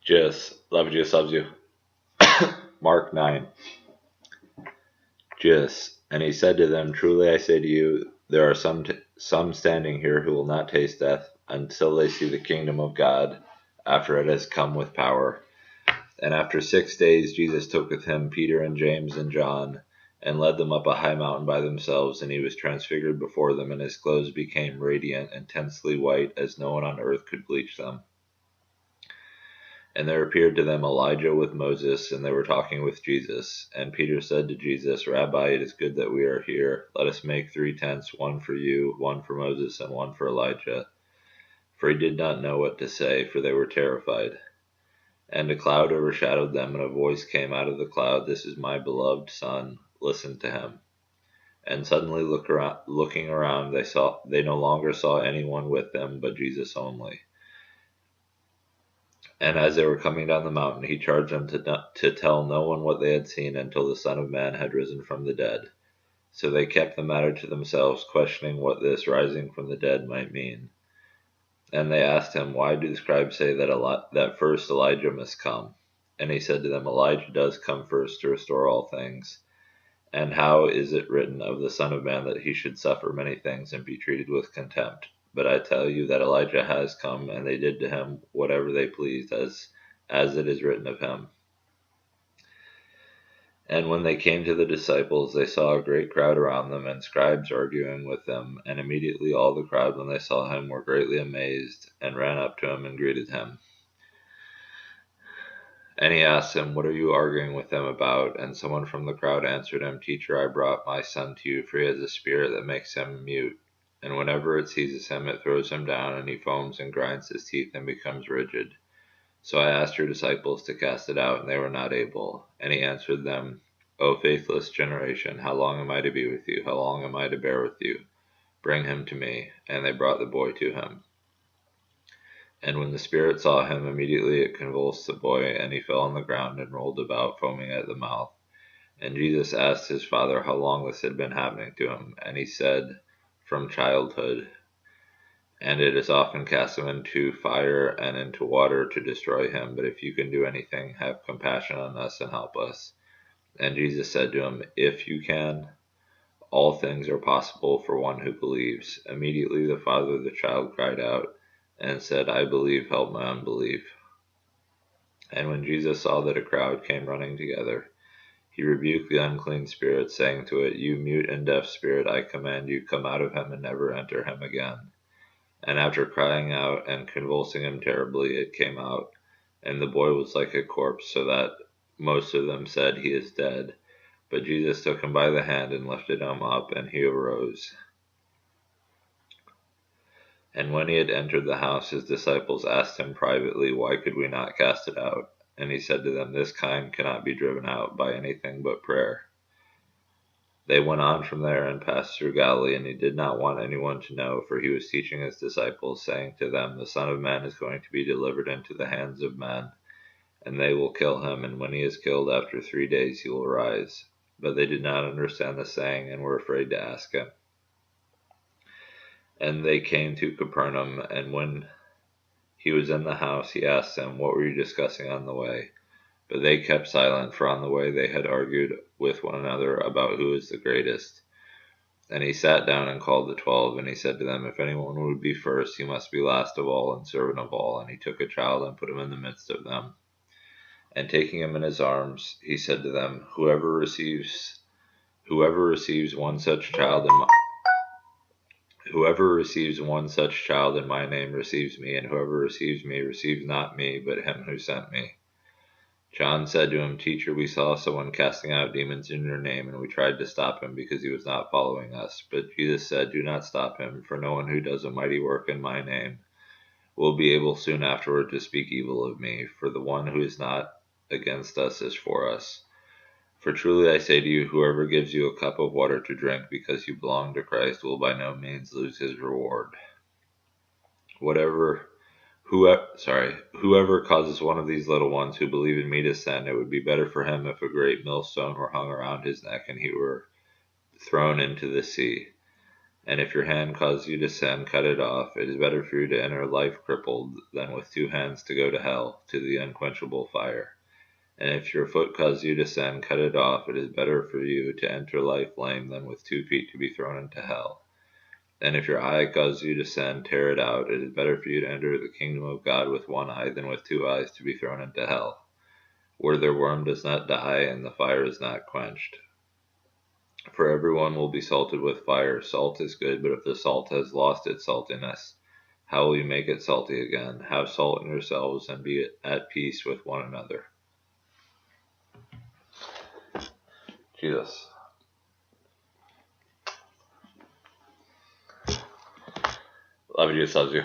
Love Jesus loves you. Mark 9. And he said to them, truly I say to you, there are some standing here who will not taste death until they see the kingdom of God after it has come with power. And after 6 days Jesus took with him Peter and James and John, and led them up a high mountain by themselves, and he was transfigured before them, and his clothes became radiant, intensely white, as no one on earth could bleach them. And there appeared to them Elijah with Moses, and they were talking with Jesus. And Peter said to Jesus, Rabbi, it is good that we are here. Let us make 3 tents, one for you, one for Moses, and one for Elijah. For he did not know what to say, for they were terrified. And a cloud overshadowed them, and a voice came out of the cloud, This is my beloved Son, listen to him. And suddenly looking around, they no longer saw anyone with them, but Jesus only. And as they were coming down the mountain, he charged them to tell no one what they had seen until the Son of Man had risen from the dead. So they kept the matter to themselves, questioning what this rising from the dead might mean. And they asked him, Why do the scribes say that first Elijah must come? And he said to them, Elijah does come first to restore all things. And how is it written of the Son of Man that he should suffer many things and be treated with contempt? But I tell you that Elijah has come, and they did to him whatever they pleased, as it is written of him. And when they came to the disciples, they saw a great crowd around them, and scribes arguing with them. And immediately all the crowd, when they saw him, were greatly amazed, and ran up to him and greeted him. And he asked them, What are you arguing with them about? And someone from the crowd answered him, Teacher, I brought my son to you, for he has a spirit that makes him mute. And whenever it seizes him, it throws him down, and he foams and grinds his teeth and becomes rigid. So I asked your disciples to cast it out, and they were not able. And he answered them, O faithless generation, how long am I to be with you? How long am I to bear with you? Bring him to me. And they brought the boy to him. And when the spirit saw him, immediately it convulsed the boy, and he fell on the ground and rolled about, foaming at the mouth. And Jesus asked his father how long this had been happening to him. And he said, From childhood. And it has often cast him into fire and into water to destroy him. But if you can do anything, have compassion on us and help us. And Jesus said to him, If you can, all things are possible for one who believes. Immediately the father of the child cried out and said, I believe, help my unbelief. And when Jesus saw that a crowd came running together, he rebuked the unclean spirit, saying to it, You mute and deaf spirit, I command you, come out of him and never enter him again. And after crying out and convulsing him terribly, it came out, and the boy was like a corpse, so that most of them said, He is dead. But Jesus took him by the hand and lifted him up, and he arose. And when he had entered the house, his disciples asked him privately, Why could we not cast it out? And he said to them, This kind cannot be driven out by anything but prayer. They went on from there and passed through Galilee, and he did not want anyone to know, for he was teaching his disciples, saying to them, The Son of Man is going to be delivered into the hands of men, and they will kill him, and when he is killed, after 3 days he will rise. But they did not understand the saying, and were afraid to ask him. And they came to Capernaum, and when he was in the house, he asked them, What were you discussing on the way? But they kept silent, for on the way they had argued with one another about who is the greatest. And he sat down and called the 12, and he said to them, If anyone would be first, he must be last of all and servant of all. And he took a child and put him in the midst of them. And taking him in his arms, he said to them, Whoever receives one such child in my name receives me, and whoever receives me receives not me, but him who sent me. John said to him, Teacher, we saw someone casting out demons in your name, and we tried to stop him because he was not following us. But Jesus said, Do not stop him, for no one who does a mighty work in my name will be able soon afterward to speak evil of me, for the one who is not against us is for us. For truly I say to you, whoever gives you a cup of water to drink because you belong to Christ will by no means lose his reward. Whoever causes one of these little ones who believe in me to sin, it would be better for him if a great millstone were hung around his neck and he were thrown into the sea. And if your hand causes you to sin, cut it off. It is better for you to enter life crippled than with 2 hands to go to hell, to the unquenchable fire. And if your foot causes you to sin, cut it off. It is better for you to enter life lame than with 2 feet to be thrown into hell. And if your eye causes you to sin, tear it out. It is better for you to enter the kingdom of God with 1 eye than with 2 eyes to be thrown into hell, where their worm does not die and the fire is not quenched. For everyone will be salted with fire. Salt is good, but if the salt has lost its saltiness, how will you make it salty again? Have salt in yourselves and be at peace with one another. Jesus. Love you, loves you.